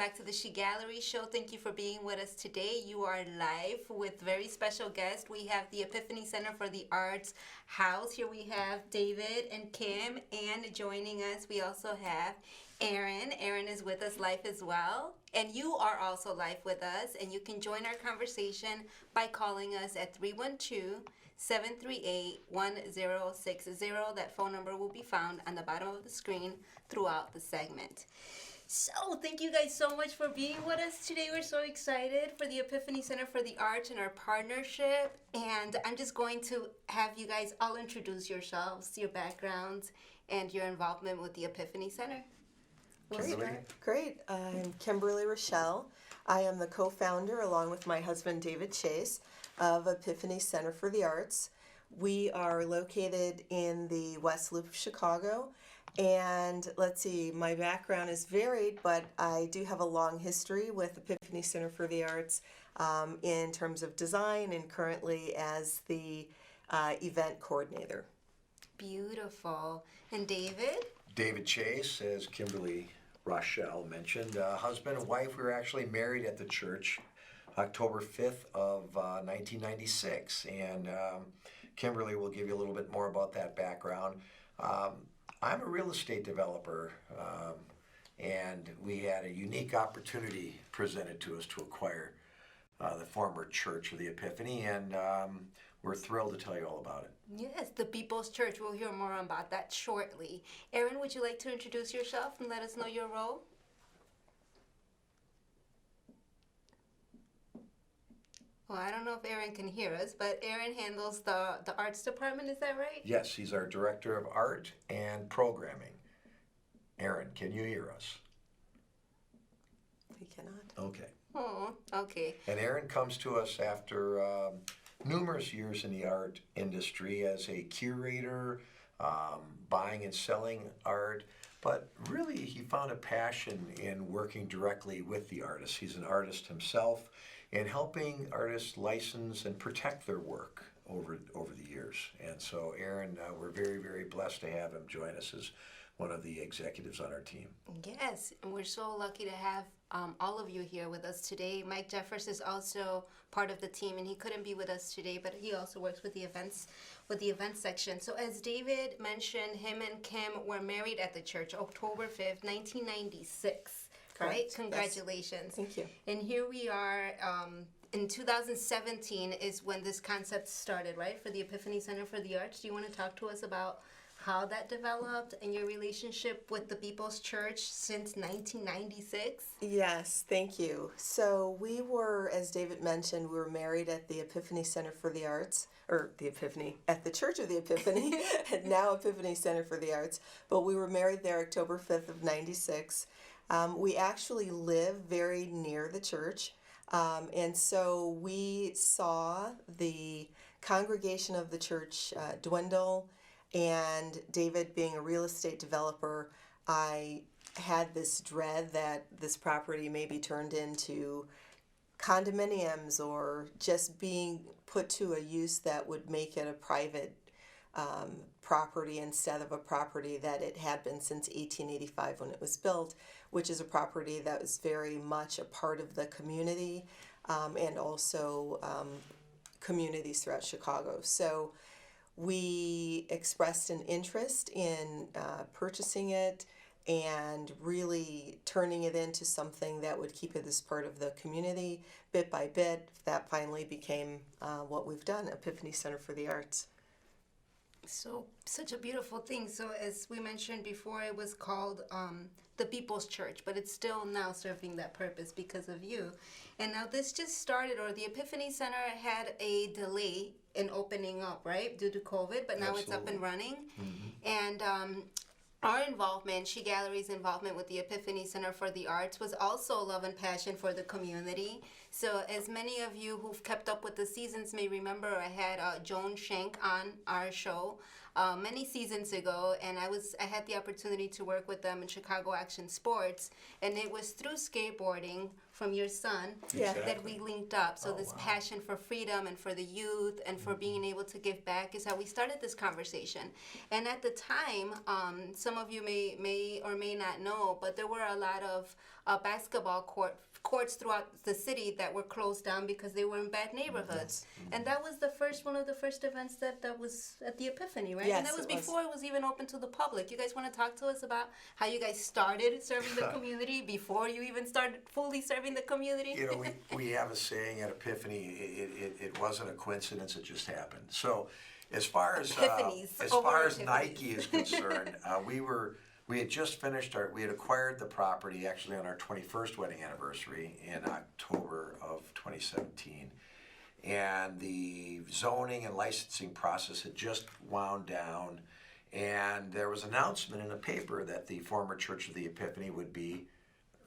back to the S.H.E Gallery Show. Thank you for being with us today. You are live with very special guests. We have the Epiphany Center for the Arts House. Here we have David and Kim, and joining us, we also have Aaron. Aaron is with us live as well. And you are also live with us, and you can join our conversation by calling us at 312-738-1060. That phone number will be found on the bottom of the screen throughout the segment. So, thank you guys so much for being with us today. We're so excited for the Epiphany Center for the Arts and our partnership. And I'm just going to have you guys all introduce yourselves, your backgrounds, and your involvement with the Epiphany Center. Great. I'm Kimberly Rachal. I am the co-founder, along with my husband David Chase, of Epiphany Center for the Arts. We are located in the West Loop of Chicago. And let's see, my background is varied, but I do have a long history with Epiphany Center for the Arts in terms of design, and currently as the event coordinator. Beautiful. And David? David Chase, as Kimberly Rachal mentioned, husband and wife. We were actually married at the church October 5th of 1996. And Kimberly will give you a little bit more about that background. I'm a real estate developer, and we had a unique opportunity presented to us to acquire the former Church of the Epiphany, and we're thrilled to tell you all about it. Yes, the People's Church. We'll hear more about that shortly. Aaron, would you like to introduce yourself and let us know your role? Well, I don't know if Aaron can hear us, but Aaron handles the arts department, is that right? Yes, he's our Director of Art and Programming. Aaron, can you hear us? We cannot. Okay. Oh, okay. And Aaron comes to us after numerous years in the art industry as a curator, buying and selling art, but really he found a passion in working directly with the artists. He's an artist himself, and helping artists license and protect their work over the years. And so Aaron, we're very, very blessed to have him join us as one of the executives on our team. Yes, and we're so lucky to have all of you here with us today. Mike Jeffers is also part of the team, and he couldn't be with us today, but he also works with the events section. So as David mentioned, him and Kim were married at the church October 5th, 1996. Right? Congratulations. Yes. Thank you. And here we are in 2017 is when this concept started, right? For the Epiphany Center for the Arts. Do you want to talk to us about how that developed and your relationship with the People's Church since 1996? Yes, thank you. So we were, as David mentioned, we were married at the Epiphany Center for the Arts, or the Epiphany, at the Church of the Epiphany, and now Epiphany Center for the Arts. But we were married there October 5th of 96. We actually live very near the church, and so we saw the congregation of the church dwindle, and David being a real estate developer, I had this dread that this property may be turned into condominiums or just being put to a use that would make it a private property instead of a property that it had been since 1885 when it was built, which is a property that was very much a part of the community and also communities throughout Chicago. So we expressed an interest in purchasing it and really turning it into something that would keep it as part of the community bit by bit. That finally became what we've done, Epiphany Center for the Arts. So, such a beautiful thing. So, as we mentioned before, it was called the People's Church, but it's still now serving that purpose because of you. And now this just started, or the Epiphany Center had a delay in opening up, right, due to COVID, but now Absolutely. It's up and running. Mm-hmm. And our involvement, S.H.E Gallery's involvement with the Epiphany Center for the Arts was also love and passion for the community. So as many of you who've kept up with the seasons may remember, I had Joan Schenk on our show many seasons ago, and I had the opportunity to work with them in Chicago Action Sports, and it was through skateboarding your son Yeah. that we linked up. So this wow. passion for freedom and for the youth and for being able to give back is how we started this conversation. And at the time, some of you may or may not know, but there were a lot of basketball courts throughout the city that were closed down because they were in bad neighborhoods. And that was one of the first events that was at the Epiphany, right? Yes, And that was it was. before it was even open to the public. You guys want to talk to us about how you guys started serving the community before you even started fully serving the community? You know, we have a saying at Epiphany, it wasn't a coincidence, it just happened. So as far as Epiphanies as over far as Epiphanies. Nike is concerned, we had just finished we had acquired the property actually on our 21st wedding anniversary in October of 2017. And the zoning and licensing process had just wound down, and there was an announcement in the paper that the former Church of the Epiphany would be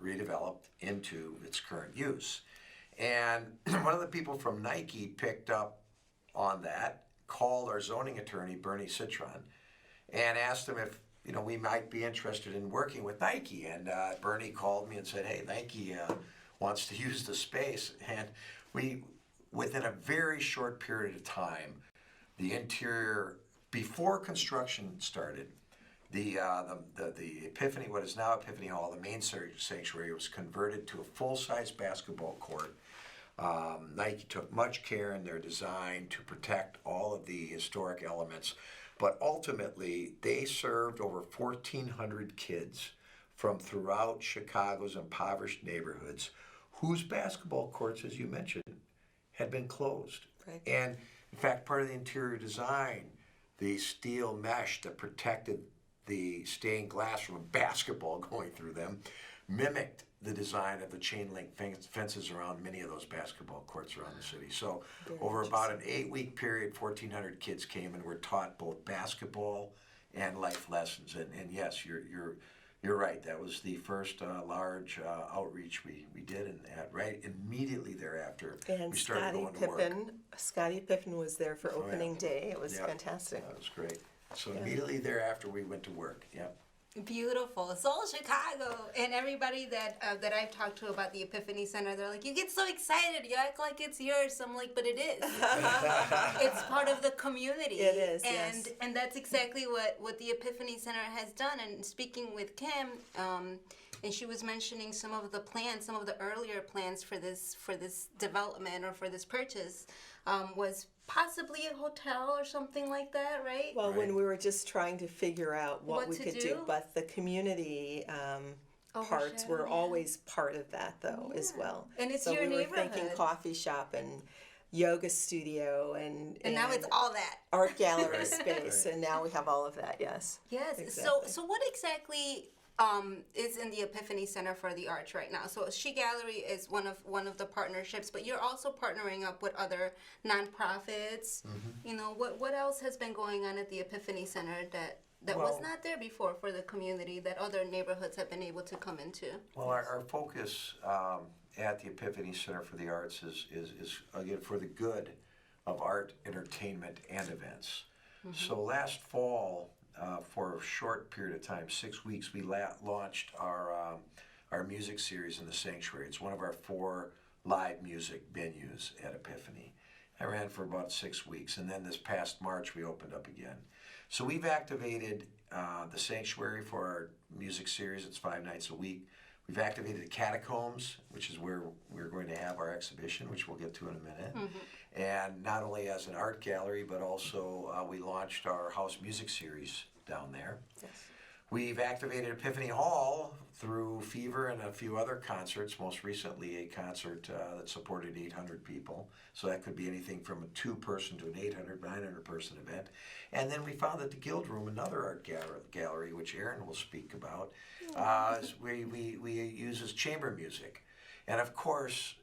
redeveloped into its current use. And one of the people from Nike picked up on that, called our zoning attorney, Bernie Citron, and asked him if we might be interested in working with Nike. And Bernie called me and said, hey, Nike wants to use the space. And within a very short period of time, the interior, before construction started, the Epiphany, what is now Epiphany Hall, the main sanctuary, was converted to a full-size basketball court. Nike took much care in their design to protect all of the historic elements, but ultimately they served over 1,400 kids from throughout Chicago's impoverished neighborhoods whose basketball courts, as you mentioned, had been closed. Right. And in fact, part of the interior design, the steel mesh that protected the stained glass from a basketball going through them, mimicked the design of the chain link fences around many of those basketball courts around the city. So over about an 8-week period, 1,400 kids came and were taught both basketball and life lessons. And yes, you're right. That was the first large outreach we did, and right immediately thereafter And we started going to work. Scottie Pippen was there for Oh, yeah. opening day. It was Yeah. fantastic. That was great. So immediately thereafter we went to work. Yep. Beautiful. Soul Chicago. And everybody that I've talked to about the Epiphany Center, they're like, you get so excited. You act like it's yours. I'm like, but it is. It's part of the community. It is, and, yes. And that's exactly what the Epiphany Center has done. And speaking with Kim, and she was mentioning some of the earlier plans for this development or for this purchase, was possibly a hotel or something like that, right? Well, Right. when we were just trying to figure out what we to could do? do, but the community parts were Overshadow, yeah. always part of that, though, as well. And it's so your we were thinking neighborhood. coffee shop and yoga studio and And now it's all that. art gallery Right, space, right. and now we have all of that. Yes. Yes. Exactly. So what exactly is in the Epiphany Center for the Arts right now? So S.H.E Gallery is one of the partnerships, but you're also partnering up with other nonprofits. Mm-hmm. What else has been going on at the Epiphany Center that was Well- not there before for the community that other neighborhoods have been able to come into? Well, our focus at the Epiphany Center for the Arts is again for the good of art, entertainment, and events. So last fall, for a short period of time, 6 weeks, we launched our music series in the sanctuary. It's one of our 4 live music venues at Epiphany. I ran for about 6 weeks, and then this past March we opened up again. So we've activated the sanctuary for our music series. It's 5 nights a week. We've activated the catacombs, which is where we're going to have our exhibition, which we'll get to in a minute. And not only as an art gallery, but also we launched our house music series down there. Yes. We've activated Epiphany Hall through Fever and a few other concerts, most recently a concert that supported 800 people. So that could be anything from a 2-person to an 800, 900-person event. And then we found that the Guild Room, another art gallery, which Aaron will speak about, we use as chamber music. And of course,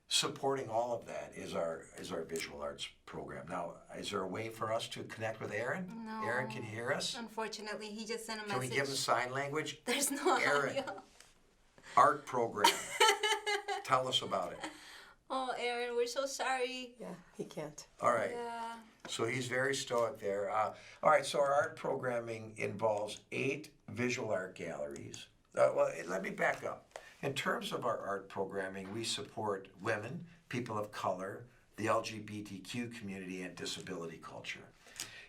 supporting all of that is our visual arts program. Now, is there a way for us to connect with Aaron? No. Aaron, can you hear us? Unfortunately, he just sent a Can message. we give him sign language? There's no Aaron. audio. Art program. Tell us about it. Oh, Aaron, we're so sorry. Yeah, he can't. All right. Yeah. So he's very stoic there. All right, so our art programming involves 8 visual art galleries. Well, let me back up. In terms of our art programming, we support women, people of color, the LGBTQ community, and disability culture.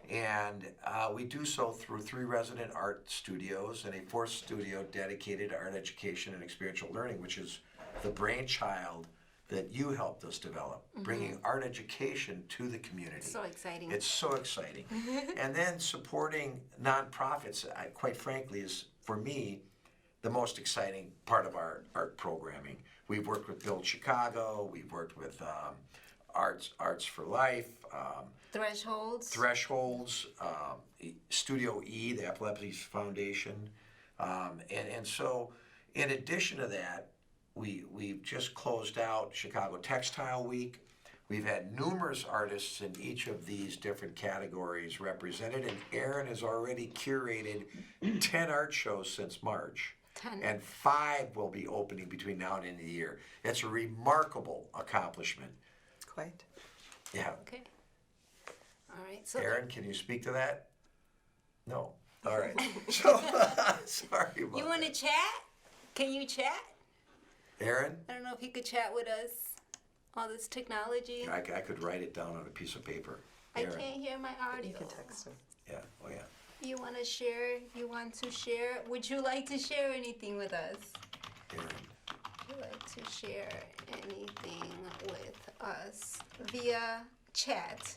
And we do so through 3 resident art studios and a 4th studio dedicated to art education and experiential learning, which is the brainchild that you helped us develop, bringing art education to the community. So exciting. It's so exciting. And then supporting nonprofits, quite frankly, is, for me, the most exciting part of our art programming. We've worked with Build Chicago, we've worked with Arts for Life, Thresholds, Studio E, the Epilepsy Foundation. And so, in addition to that, we've just closed out Chicago Textile Week. We've had numerous artists in each of these different categories represented, and Erin has already curated 10 art shows since March. 10. And 5 will be opening between now and the end of the year. It's a remarkable accomplishment. Quite. Yeah. Okay. All right. So Erin, can you speak to that? No. All right. So, sorry about you want to chat? Can you chat? Erin? I don't know if you could chat with us. All this technology. I could write it down on a piece of paper. I Erin. can't hear my audio. You can text him. Yeah. Oh, yeah. You want to share? You want to share? Would you like to share anything with us? Erin. Would you like to share anything with us via chat?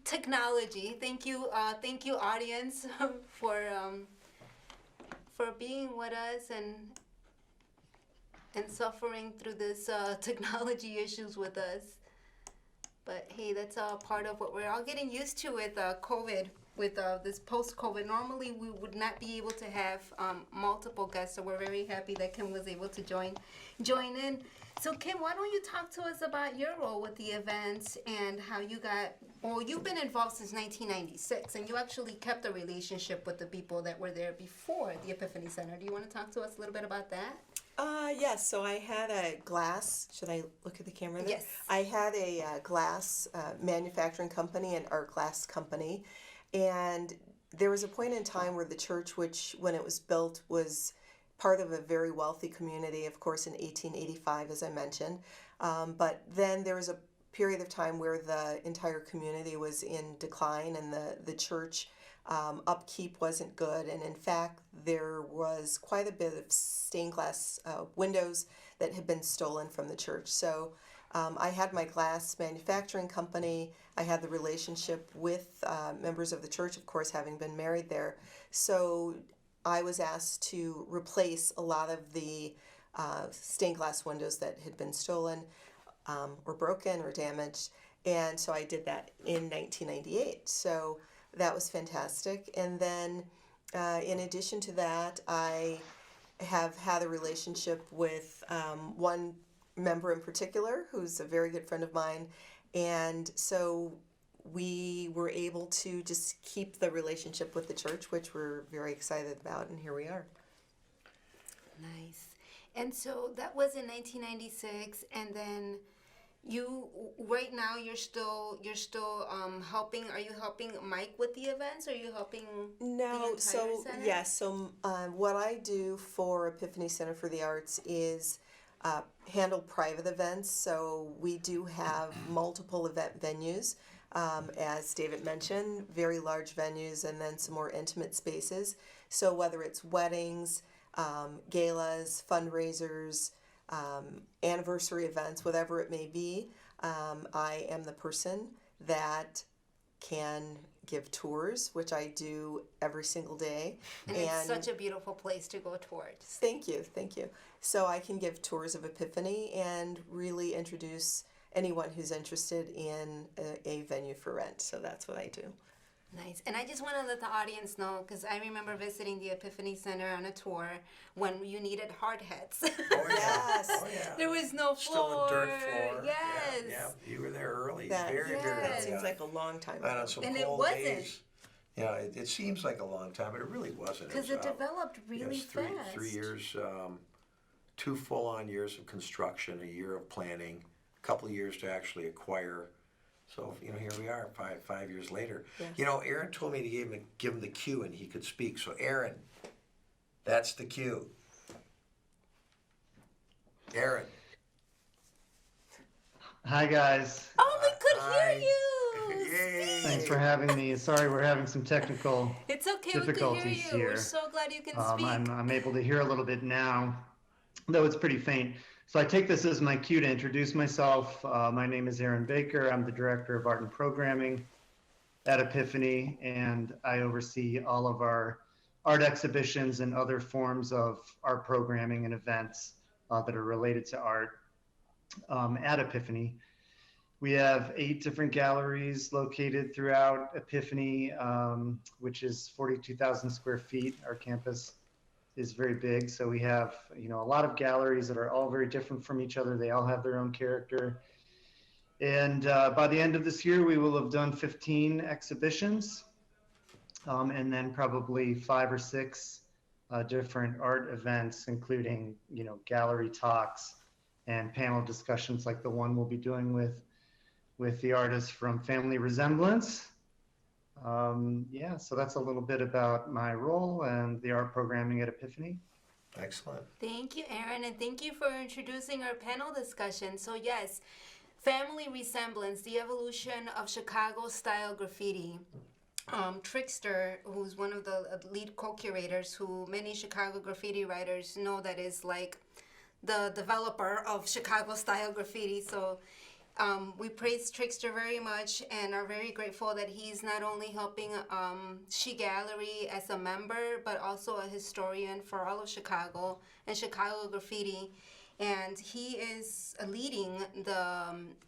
Technology. Thank you, audience, for being with us and suffering through this technology issues with us. But hey, that's all part of what we're all getting used to with COVID. With this post-COVID, normally we would not be able to have multiple guests, so we're very happy that Kim was able to join in. So Kim, why don't you talk to us about your role with the events and how you got, well, you've been involved since 1996, and you actually kept a relationship with the people that were there before the Epiphany Center. Do you want to talk to us a little bit about that? Yes, so I had a glass, should I look at the camera there? Yes. I had a glass manufacturing company, an art glass company, and there was a point in time where the church, which when it was built was part of a very wealthy community, of course in 1885 as I mentioned, but then there was a period of time where the entire community was in decline and the church upkeep wasn't good, and in fact there was quite a bit of stained glass windows that had been stolen from the church. So I had my glass manufacturing company. I had the relationship with members of the church, of course, having been married there. So I was asked to replace a lot of the stained glass windows that had been stolen or broken or damaged. And so I did that in 1998. So that was fantastic. And then in addition to that, I have had a relationship with one member in particular who's a very good friend of mine, and so we were able to just keep the relationship with the church, which we're very excited about, and here we are. Nice. And so that was in 1996, and then you right now you're still helping. Are you helping Mike with the events? Or are you helping the entire center? Yes. So what I do for Epiphany Center for the Arts is handle private events. So we do have multiple event venues, as David mentioned, very large venues, and then some more intimate spaces. So whether it's weddings, galas, fundraisers, anniversary events, whatever it may be, I am the person that can give tours, which I do every single day. And it's such a beautiful place to go towards. Thank you. So I can give tours of Epiphany and really introduce anyone who's interested in a venue for rent. So that's what I do. Nice. And I just want to let the audience know, because I remember visiting the Epiphany Center on a tour when you needed hard hats. Oh, yeah. Yes. Oh, yeah. There was no floor. Still a dirt floor. Yes. Yeah. You were there early. That, Very yes. That seems like a long time And on ago. some And it cold wasn't. days. Yeah, it seems like a long time, but it really wasn't. Because it developed really fast. 3 years, 2 full-on years of construction, a year of planning, a couple of years to actually acquire. So, here we are, five years later. Yes. Aaron told me to give him the cue and he could speak. So, Aaron, that's the cue. Aaron. Hi, guys. Oh, we could Hi. hear you. Yay. Thanks for having me. Sorry, we're having some technical It's okay. We could hear difficulties you. We're here. so glad you can speak. I'm able to hear a little bit now, though it's pretty faint. So I take this as my cue to introduce myself. My name is Aaron Baker. I'm the Director of Art and Programming at Epiphany, and I oversee all of our art exhibitions and other forms of art programming and events that are related to art at Epiphany. We have 8 different galleries located throughout Epiphany, which is 42,000 square feet. Our campus is very big, so we have a lot of galleries that are all very different from each other. They all have their own character. And by the end of this year, we will have done 15 exhibitions, and then probably 5 or 6 different art events, including gallery talks and panel discussions like the one we'll be doing with the artists from Family Resemblance. Yeah, so that's a little bit about my role and the art programming at Epiphany. Excellent. Thank you, Aaron, and thank you for introducing our panel discussion. So yes, Family Resemblance, the evolution of Chicago-style graffiti. Trickster, who's one of the lead co-curators, who many Chicago graffiti writers know that is like the developer of Chicago-style graffiti. So we praise Trickster very much and are very grateful that he's not only helping S.H.E Gallery as a member, but also a historian for all of Chicago and Chicago graffiti. And he is leading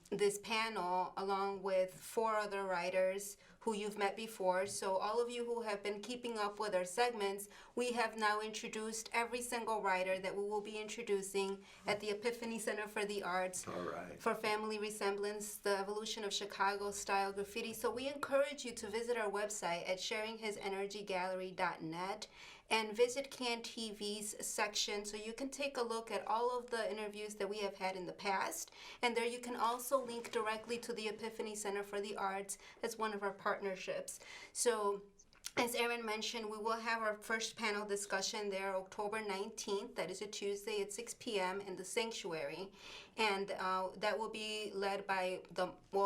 this panel along with 4 other writers who you've met before. So all of you who have been keeping up with our segments, we have now introduced every single writer that we will be introducing at the Epiphany Center for the Arts. All right. For Family Resemblance, the evolution of Chicago-style graffiti. So we encourage you to visit our website at sharinghisenergygallery.net and visit Can TV's section so you can take a look at all of the interviews that we have had in the past. And there you can also link directly to the Epiphany Center for the Arts as one of our partnerships. So as Aaron mentioned, we will have our first panel discussion there October 19th. That is a Tuesday at 6 p.m. in the Sanctuary. And that will be led by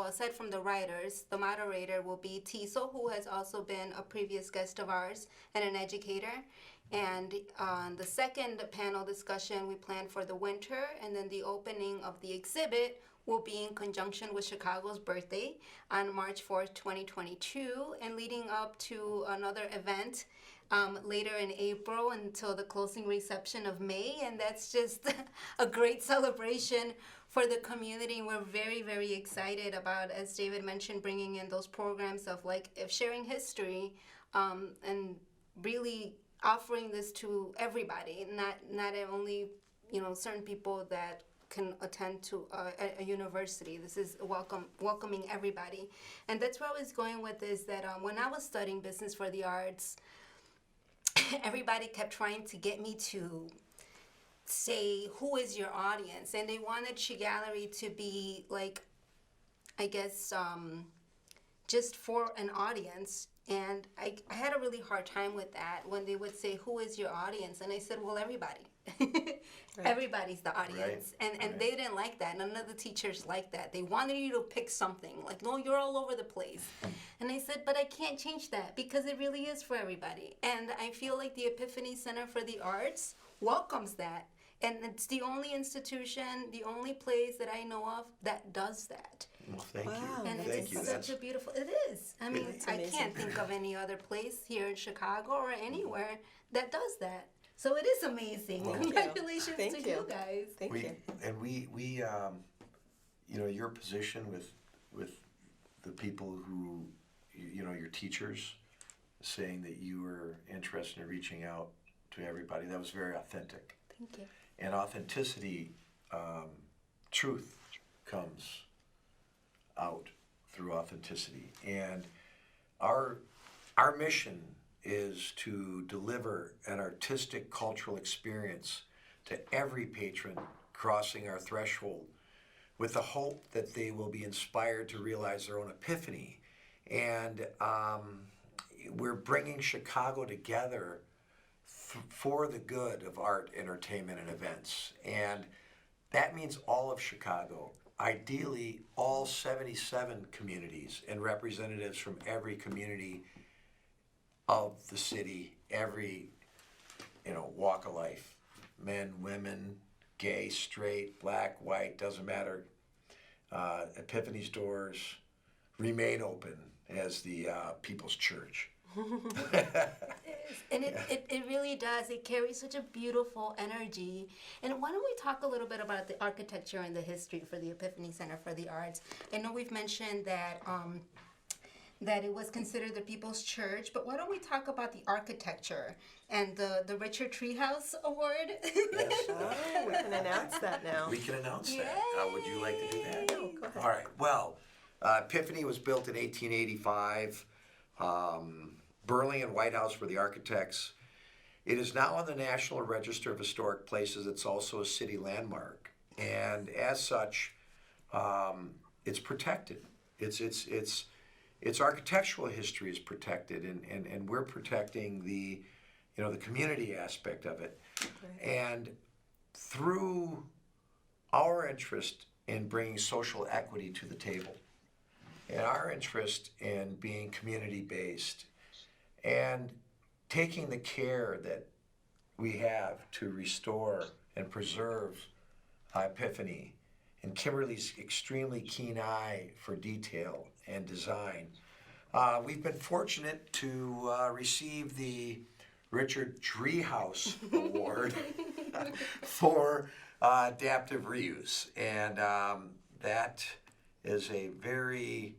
aside from the writers, the moderator will be Tiso, who has also been a previous guest of ours and an educator. And on the second panel discussion, we plan for the winter, and then the opening of the exhibit will be in conjunction with Chicago's birthday on March 4th, 2022, and leading up to another event later in April until the closing reception of May. And that's just a great celebration for the community. We're very, very excited about, as David mentioned, bringing in those programs of sharing history and really offering this to everybody, not only certain people that can attend to a university. This is welcoming everybody. And that's where I was going with this, that when I was studying business for the arts, everybody kept trying to get me to say, who is your audience? And they wanted S.H.E Gallery to be just for an audience. And I had a really hard time with that when they would say, who is your audience? And I said, well, everybody. Right. Everybody's the audience. Right. And they didn't like that. None of the teachers liked that. They wanted you to pick something. No, you're all over the place. And I said, but I can't change that because it really is for everybody. And I feel like the Epiphany Center for the Arts welcomes that. And it's the only institution, the only place that I know of that does that. Well, thank you. And thank it's such a beautiful, it is. I mean, I can't think of any other place here in Chicago or anywhere that does that. So it is amazing. Well, congratulations to you guys. Thank you. And we your position with the people who, your teachers, saying that you were interested in reaching out to everybody, that was very authentic. Thank you. And authenticity, truth comes out through authenticity. And our mission is to deliver an artistic cultural experience to every patron crossing our threshold with the hope that they will be inspired to realize their own epiphany. And we're bringing Chicago together for the good of art, entertainment, and events. And that means all of Chicago. Ideally, all 77 communities and representatives from every community of the city, every walk of life, men, women, gay, straight, black, white, doesn't matter. Epiphany's doors remain open as the People's Church. And it really does. It carries such a beautiful energy. And why don't we talk a little bit about the architecture and the history for the Epiphany Center for the Arts? I know we've mentioned that that it was considered the People's Church, but why don't we talk about the architecture and the Richard Treehouse Award? Yes. Oh, we can announce that now. We can announce that. Would you like to do that? No, go ahead. All right. Well, Epiphany was built in 1885. Burling and Whitehouse were the architects. It is now on the National Register of Historic Places. It's also a city landmark, and as such, it's protected. Its architectural history is protected, and we're protecting the community aspect of it. Right. And through our interest in bringing social equity to the table, and our interest in being community-based, and taking the care that we have to restore and preserve Epiphany, and Kimberly's extremely keen eye for detail and design, we've been fortunate to receive the Richard Treehouse Award for adaptive reuse, and that is a very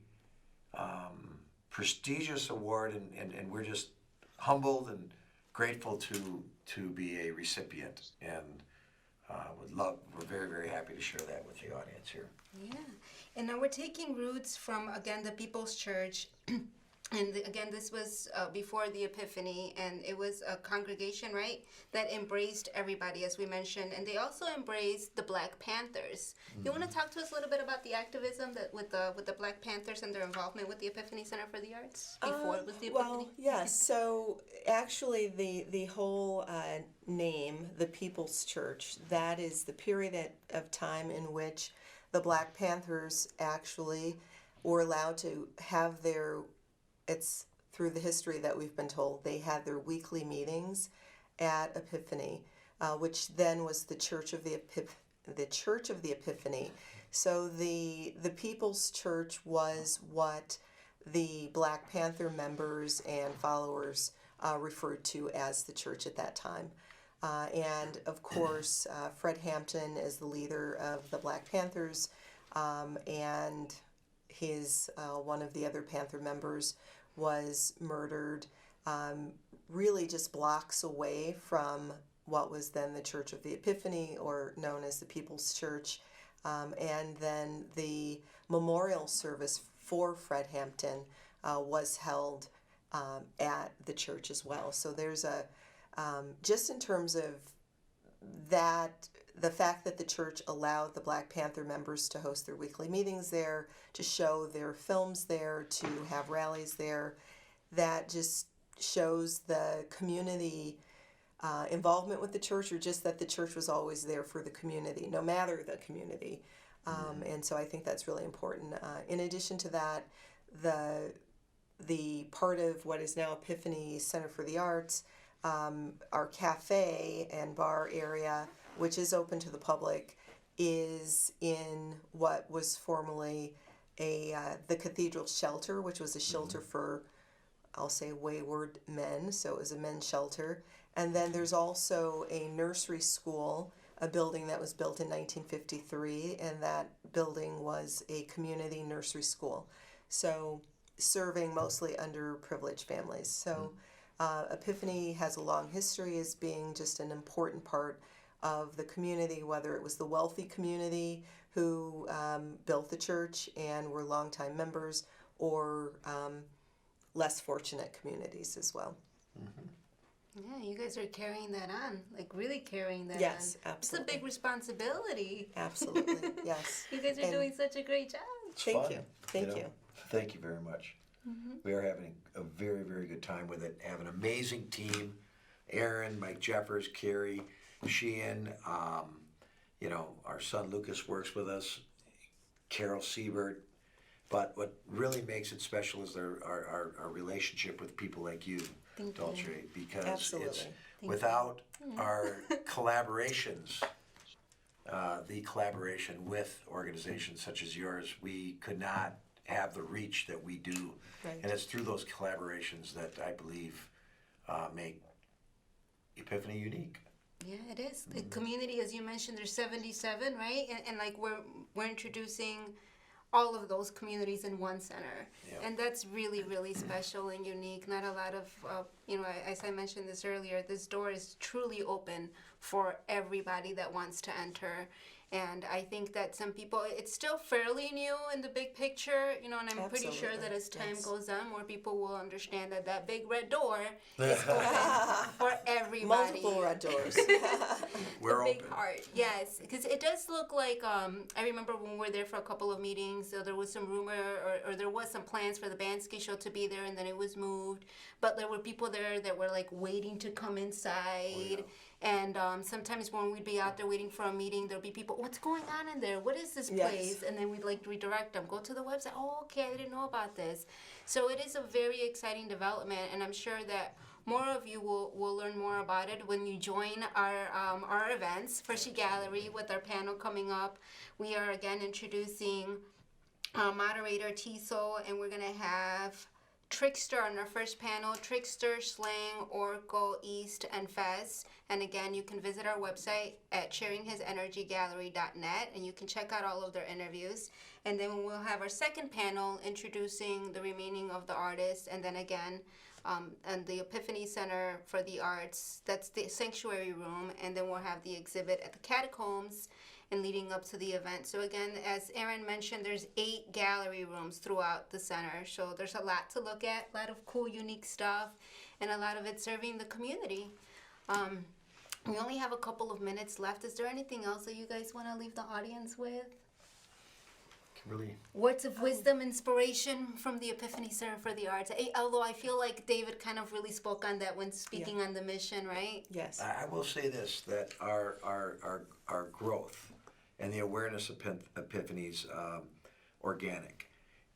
prestigious award, and we're just humbled and grateful to be a recipient, and we're very, very happy to share that with the audience here. Yeah, and now we're taking roots from, again, the People's Church. And again, this was before the Epiphany, and it was a congregation, right, that embraced everybody, as we mentioned, and they also embraced the Black Panthers. You want to talk to us a little bit about the activism that with the Black Panthers and their involvement with the Epiphany Center for the Arts before it was the Epiphany? Well, yes. So actually, the whole name, the People's Church, that is the period of time in which the Black Panthers actually were allowed to have their. It's through the history that we've been told they had their weekly meetings at Epiphany, which then was the Church of the Epiphany. So the People's Church was what the Black Panther members and followers referred to as the church at that time. And of course, Fred Hampton is the leader of the Black Panthers, and his one of the other Panther members was murdered really just blocks away from what was then the Church of the Epiphany, or known as the People's Church. And then the memorial service for Fred Hampton was held at the church as well. So there's a, just in terms of that, the fact that the church allowed the Black Panther members to host their weekly meetings there, to show their films there, to have rallies there, that just shows the community involvement with the church, or just that the church was always there for the community, no matter the community. And so I think that's really important. In addition to that, the part of what is now Epiphany Center for the Arts, our cafe and bar area, which is open to the public, is in what was formerly the Cathedral Shelter, which was a shelter for, I'll say, wayward men. So it was a men's shelter. And then there's also a nursery school, a building that was built in 1953, and that building was a community nursery school. So serving mostly underprivileged families. So Epiphany has a long history as being just an important part of the community, whether it was the wealthy community who built the church and were longtime members, or less fortunate communities as well. Yeah, you guys are carrying that on, like really carrying that on. Yes, absolutely. It's a big responsibility. Absolutely, yes. You guys are And doing such a great job. It's Thank fun, you. Thank know. you. Thank you very much. We are having a very, very good time with it. Have an amazing team. Aaron, Mike Jeffers, Carrie, Sheehan, our son Lucas works with us, Carol Siebert. But what really makes it special is our relationship with people like you, Thank Dulce, you. because Absolutely. it's without our collaborations, the collaboration with organizations such as yours, we could not have the reach that we do. Right. And it's through those collaborations that I believe make Epiphany unique. Yeah, it is. The community, as you mentioned, there's 77, right? And like we're introducing all of those communities in one center. Yeah. And that's really, really special and unique. Not a lot of, as I mentioned this earlier, this door is truly open for everybody that wants to enter. And I think that some people, it's still fairly new in the big picture, and I'm pretty sure Absolutely, that as time yes. goes on, more people will understand that big red door is open for everybody. Multiple red doors. We're The big open. heart, yes, because it does look like. I remember when we were there for a couple of meetings. There was some rumor, or there was some plans for the Bansky show to be there, and then it was moved. But there were people there that were like waiting to come inside. And sometimes when we'd be out there waiting for a meeting, there'd be people, what's going on in there? What is this Yes. place? And then we'd like redirect them, go to the website. Oh, okay, I didn't know about this. So it is a very exciting development, and I'm sure that more of you will learn more about it when you join our events for S.H.E Gallery with our panel coming up. We are again introducing moderator Tiso, and we're going to have Trickster on our first panel, Trickster, Slang, Oracle, East, and Fez. And again, you can visit our website at sharinghisenergygallery.net, and you can check out all of their interviews. And then we'll have our second panel introducing the remaining of the artists, and then again, and the Epiphany Center for the Arts, that's the sanctuary room, and then we'll have the exhibit at the catacombs and leading up to the event. So again, as Aaron mentioned, there's 8 gallery rooms throughout the center. So there's a lot to look at, a lot of cool, unique stuff, and a lot of it serving the community. We only have a couple of minutes left. Is there anything else that you guys want to leave the audience with? Kimberly? Words of wisdom, inspiration from the Epiphany Center for the Arts. Although I feel like David kind of really spoke on that when speaking on the mission, right? Yes. I will say this, that our growth and the awareness of Epiphany's organic.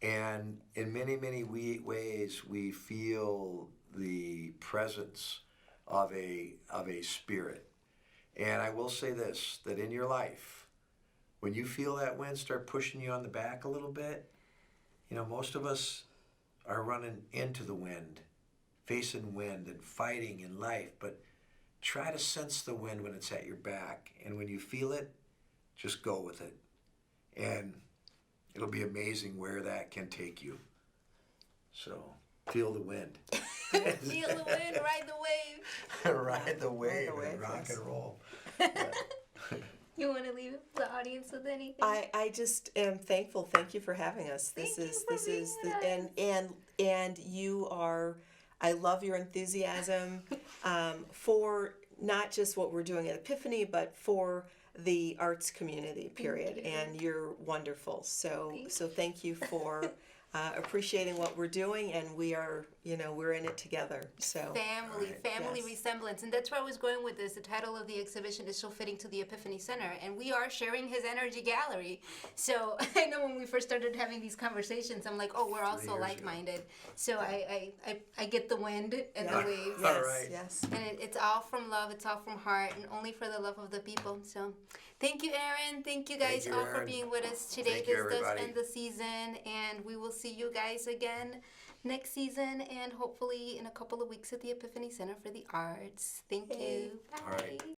And in many, many ways, we feel the presence of a spirit. And I will say this, that in your life, when you feel that wind start pushing you on the back a little bit, most of us are running into the wind, facing wind and fighting in life, but try to sense the wind when it's at your back. And when you feel it, just go with it. And it'll be amazing where that can take you. So, feel the wind. Feel the wind, ride the wave. Ride the wave, wave, and rock yes. and roll. You want to leave the audience with anything? I just am thankful. Thank you for having us. Thank you for being with us. And you are. I love your enthusiasm for not just what we're doing at Epiphany, but for the arts community. Period. And you're wonderful. So thank you for appreciating what we're doing, and we are, we're in it together. So Family Yes. resemblance. And that's where I was going with this. The title of the exhibition is so fitting to the Epiphany Center, and we are sharing his energy gallery. So I know when we first started having these conversations, I'm like, oh, we're also 3 years like-minded. So I get the wind and the waves. Yes, All right. yes. And it's all from love, it's all from heart, and only for the love of the people. So thank you, Aaron. Thank you guys Thank you, all for Aaron. being with us today. Thank you, This does everybody. end the season, and we will see you guys again next season, and hopefully in a couple of weeks at the Epiphany Center for the Arts. Thank you. Bye. All right.